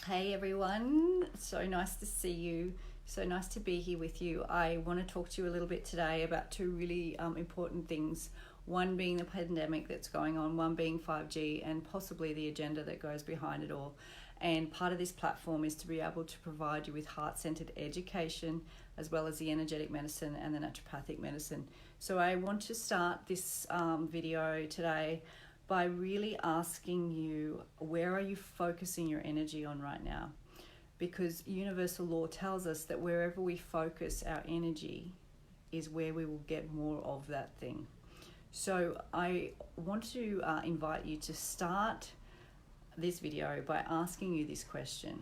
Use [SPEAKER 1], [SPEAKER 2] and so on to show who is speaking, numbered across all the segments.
[SPEAKER 1] Hey everyone, so nice to see you. So nice to be here with you. I want to talk to you a little bit today about two really important things. One being the pandemic that's going on, one being 5G, and possibly the agenda that goes behind it all. And part of this platform is to be able to provide you with heart-centered education as well as the energetic medicine and the naturopathic medicine. So I want to start this video today by really asking you, where are you focusing your energy on right now? Because universal law tells us that wherever we focus our energy is where we will get more of that thing. So I want to invite you to start this video by asking you this question.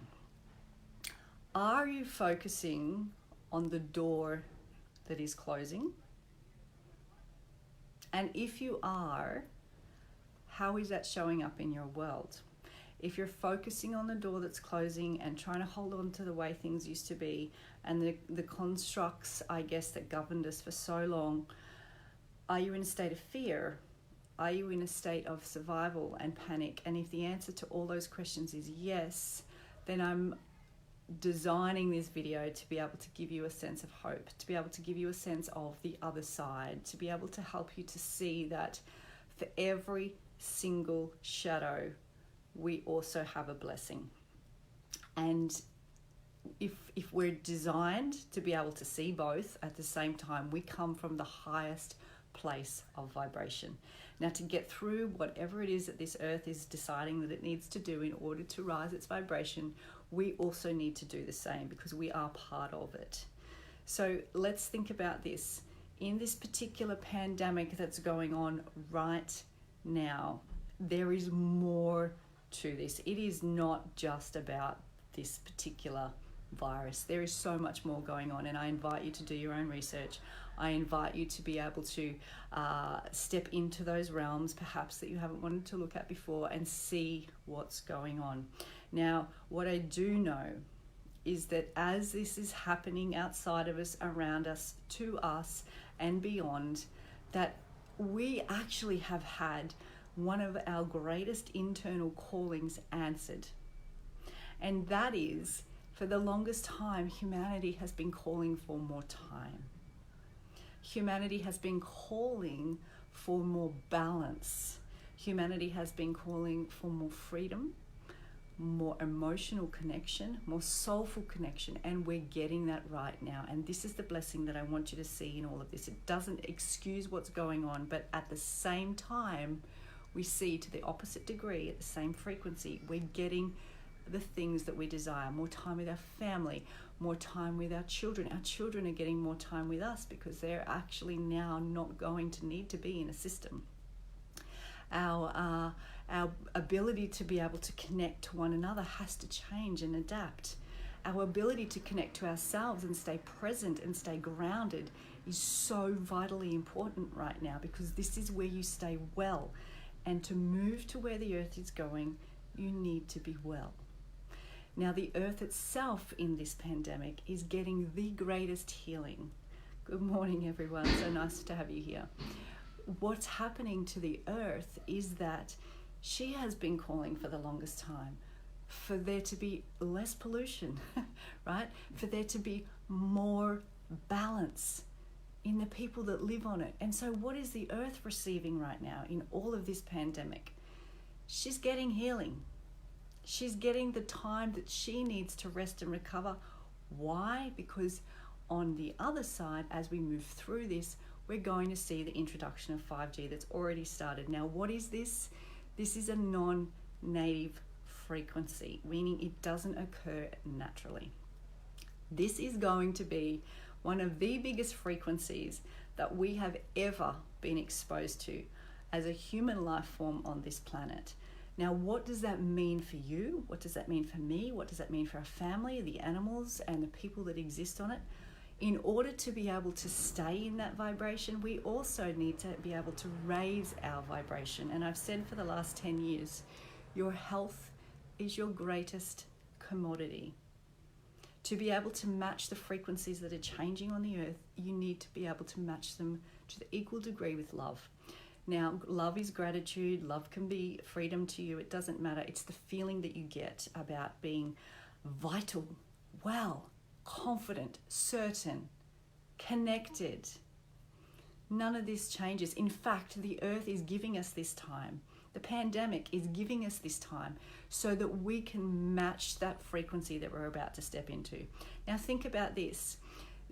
[SPEAKER 1] Are you focusing on the door that is closing? And if you are, how is that showing up in your world? If you're focusing on the door that's closing and trying to hold on to the way things used to be and the constructs, I guess, that governed us for so long, are you in a state of fear? Are you in a state of survival and panic? And if the answer to all those questions is yes, then I'm designing this video to be able to give you a sense of hope, to be able to give you a sense of the other side, to be able to help you to see that for every single shadow, we also have a blessing. And if we're designed to be able to see both at the same time, we come from the highest place of vibration. Now, to get through whatever it is that this earth is deciding that it needs to do in order to rise its vibration, we also need to do the same because we are part of it. So let's think about this. In this particular pandemic that's going on right now, there is more to this. It is not just about this particular virus. There is so much more going on, and I invite you to do your own research. I invite you to be able to step into those realms perhaps that you haven't wanted to look at before and see what's going on. Now, what I do know is that as this is happening outside of us, around us, to us and beyond, that we actually have had one of our greatest internal callings answered. And that is, for the longest time, humanity has been calling for more time. Humanity has been calling for more balance. Humanity has been calling for more freedom, more emotional connection, more soulful connection, and we're getting that right now. And this is the blessing that I want you to see in all of this. It doesn't excuse what's going on, but at the same time, we see to the opposite degree, at the same frequency, we're getting the things that we desire. More time with our family, more time with our children. Our children are getting more time with us because they're actually now not going to need to be in a system. Our ability to be able to connect to one another has to change and adapt. Our ability to connect to ourselves and stay present and stay grounded is so vitally important right now, because this is where you stay well. And to move to where the earth is going, you need to be well. Now, the earth itself in this pandemic is getting the greatest healing. Good morning, everyone. So nice to have you here. What's happening to the earth is that she has been calling for the longest time for there to be less pollution, right? For there to be more balance in the people that live on it. And so what is the earth receiving right now in all of this pandemic? She's getting healing. She's getting the time that she needs to rest and recover. Why? Because on the other side, as we move through this, we're going to see the introduction of 5G that's already started. Now, what is this? This is a non-native frequency, meaning it doesn't occur naturally. This is going to be one of the biggest frequencies that we have ever been exposed to as a human life form on this planet. Now, what does that mean for you? What does that mean for me? What does that mean for our family, the animals, and the people that exist on it? In order to be able to stay in that vibration, we also need to be able to raise our vibration. And I've said for the last 10 years, your health is your greatest commodity. To be able to match the frequencies that are changing on the earth, you need to be able to match them to the equal degree with love. Now, love is gratitude. Love can be freedom to you. It doesn't matter. It's the feeling that you get about being vital, well, confident, certain, connected. None of this changes. In fact, the earth is giving us this time. The pandemic is giving us this time so that we can match that frequency that we're about to step into. Now, think about this.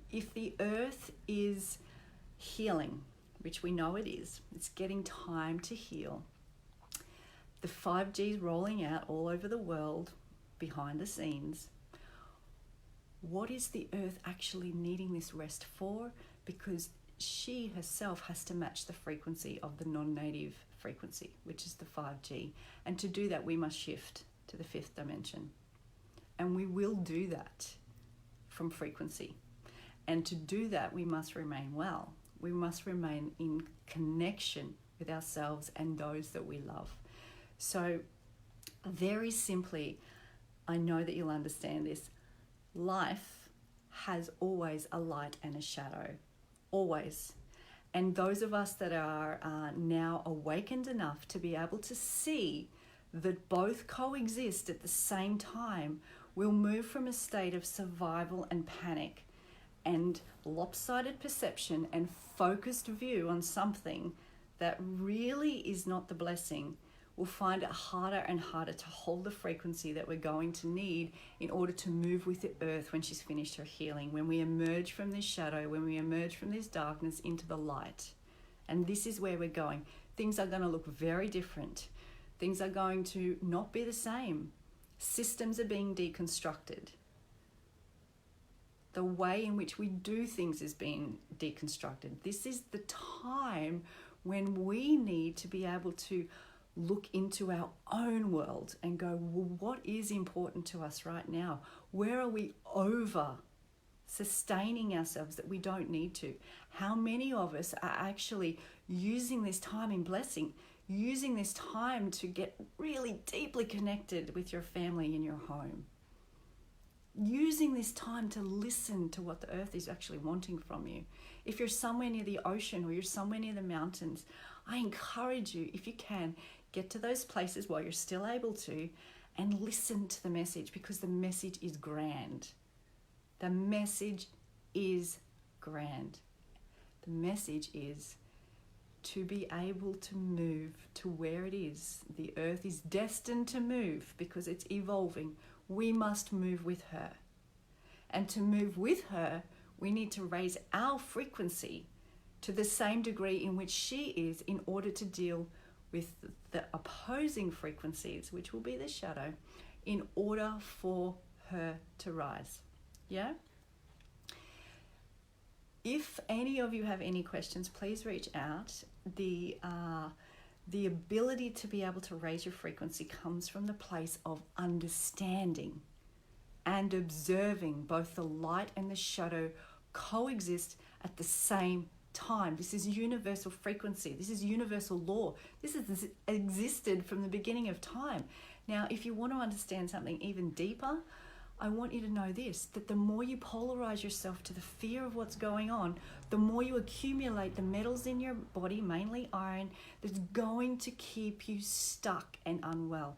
[SPEAKER 1] If the earth is healing, which we know it is, it's getting time to heal. The 5G is rolling out all over the world behind the scenes. What is the earth actually needing this rest for? Because she herself has to match the frequency of the non-native frequency, which is the 5G. And to do that, we must shift to the 5th dimension. And we will do that from frequency. And to do that, we must remain well. We must remain in connection with ourselves and those that we love. So very simply, I know that you'll understand this. Life has always a light and a shadow. Always. And those of us that are now awakened enough to be able to see that both coexist at the same time will move from a state of survival and panic and lopsided perception and focused view on something that really is not the blessing. We'll find it harder and harder to hold the frequency that we're going to need in order to move with the earth when she's finished her healing, when we emerge from this shadow, when we emerge from this darkness into the light. And this is where we're going. Things are going to look very different. Things are going to not be the same. Systems are being deconstructed. The way in which we do things is being deconstructed. This is the time when we need to be able to look into our own world and go, well, what is important to us right now? Where are we over sustaining ourselves that we don't need to? How many of us are actually using this time in blessing, using this time to get really deeply connected with your family in your home? Using this time to listen to what the earth is actually wanting from you. If you're somewhere near the ocean or you're somewhere near the mountains, I encourage you, if you can, get to those places while you're still able to and listen to the message, because the message is grand. The message is grand. The message is to be able to move to where it is. The earth is destined to move because it's evolving. We must move with her. And to move with her, we need to raise our frequency to the same degree in which she is in order to deal with the opposing frequencies, which will be the shadow, in order for her to rise. Yeah? If any of you have any questions, please reach out. The ability to be able to raise your frequency comes from the place of understanding and observing both the light and the shadow coexist at the same time. This is universal frequency. This is universal law. This has existed from the beginning of time. Now, if you want to understand something even deeper, I want you to know this, that the more you polarize yourself to the fear of what's going on, the more you accumulate the metals in your body, mainly iron, that's going to keep you stuck and unwell.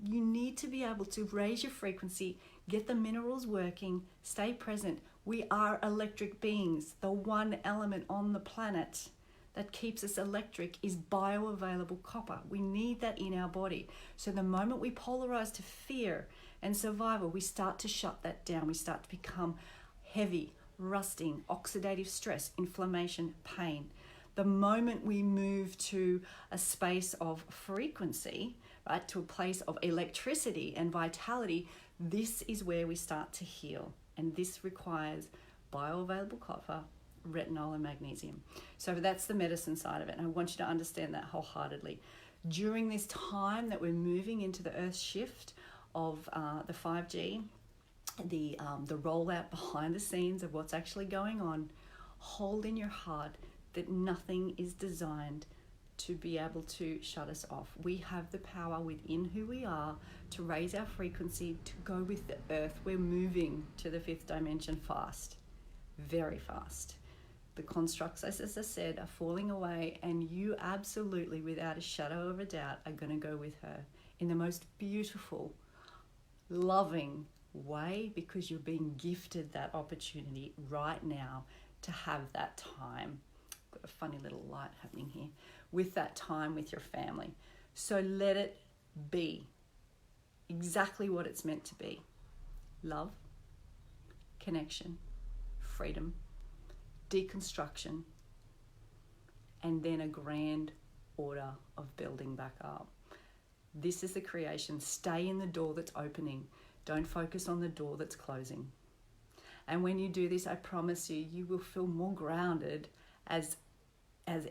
[SPEAKER 1] You need to be able to raise your frequency, get the minerals working, stay present. We are electric beings. The one element on the planet that keeps us electric is bioavailable copper. We need that in our body. So the moment we polarize to fear and survival, we start to shut that down. We start to become heavy, rusting, oxidative stress, inflammation, pain. The moment we move to a space of frequency, right, to a place of electricity and vitality, this is where we start to heal. And this requires bioavailable copper, retinol, and magnesium. So that's the medicine side of it. And I want you to understand that wholeheartedly. During this time that we're moving into the earth shift of the 5G, the rollout behind the scenes of what's actually going on, hold in your heart that nothing is designed to be able to shut us off. We have the power within who we are to raise our frequency, to go with the earth. We're moving to the 5th dimension fast, very fast. The constructs, as I said, are falling away, and you absolutely, without a shadow of a doubt, are going to go with her in the most beautiful, loving way, because you're being gifted that opportunity right now to have that time. Got a funny little light happening here. With that time with your family. So let it be exactly what it's meant to be. Love, connection, freedom, deconstruction, and then a grand order of building back up. This is the creation. Stay in the door that's opening. Don't focus on the door that's closing. And when you do this, I promise you, you will feel more grounded as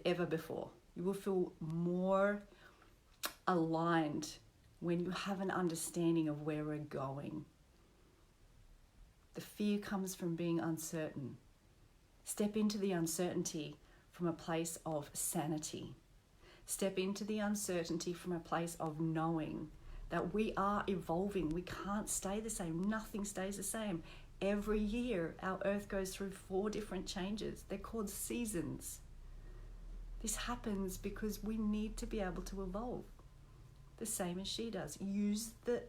[SPEAKER 1] ever before. You will feel more aligned when you have an understanding of where we're going. The fear comes from being uncertain. Step into the uncertainty from a place of sanity. Step into the uncertainty from a place of knowing that we are evolving. We can't stay the same. Nothing stays the same. Every year, our earth goes through 4 different changes. They're called seasons. This happens because we need to be able to evolve, the same as she does. Use the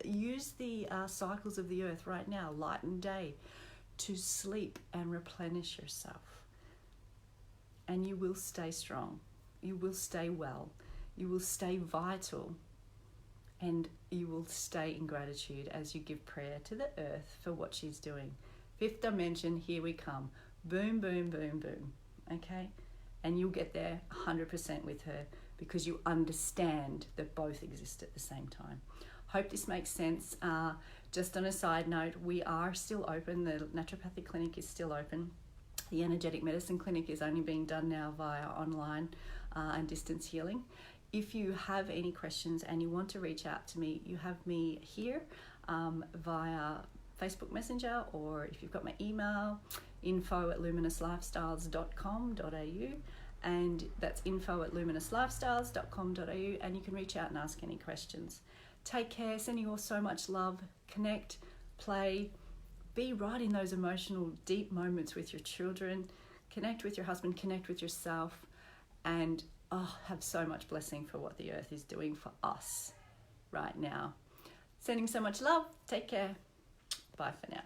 [SPEAKER 1] cycles of the earth right now, light and day, to sleep and replenish yourself. And you will stay strong. You will stay well. You will stay vital. And you will stay in gratitude as you give prayer to the earth for what she's doing. 5th dimension, here we come. Boom, boom, boom, boom. Okay? And you'll get there 100% with her, because you understand that both exist at the same time. Hope this makes sense. Just on a side note, we are still open. The naturopathic clinic is still open. The energetic medicine clinic is only being done now via online and distance healing. If you have any questions and you want to reach out to me, you have me here via Facebook Messenger, or if you've got my email, info@luminousLifestyles.com.au, and that's info@luminousLifestyles.com.au, and you can reach out and ask any questions. Take care, sending you all so much love. Connect, play, be right in those emotional, deep moments with your children. Connect with your husband, connect with yourself, and have so much blessing for what the earth is doing for us right now. Sending so much love. Take care. Bye for now.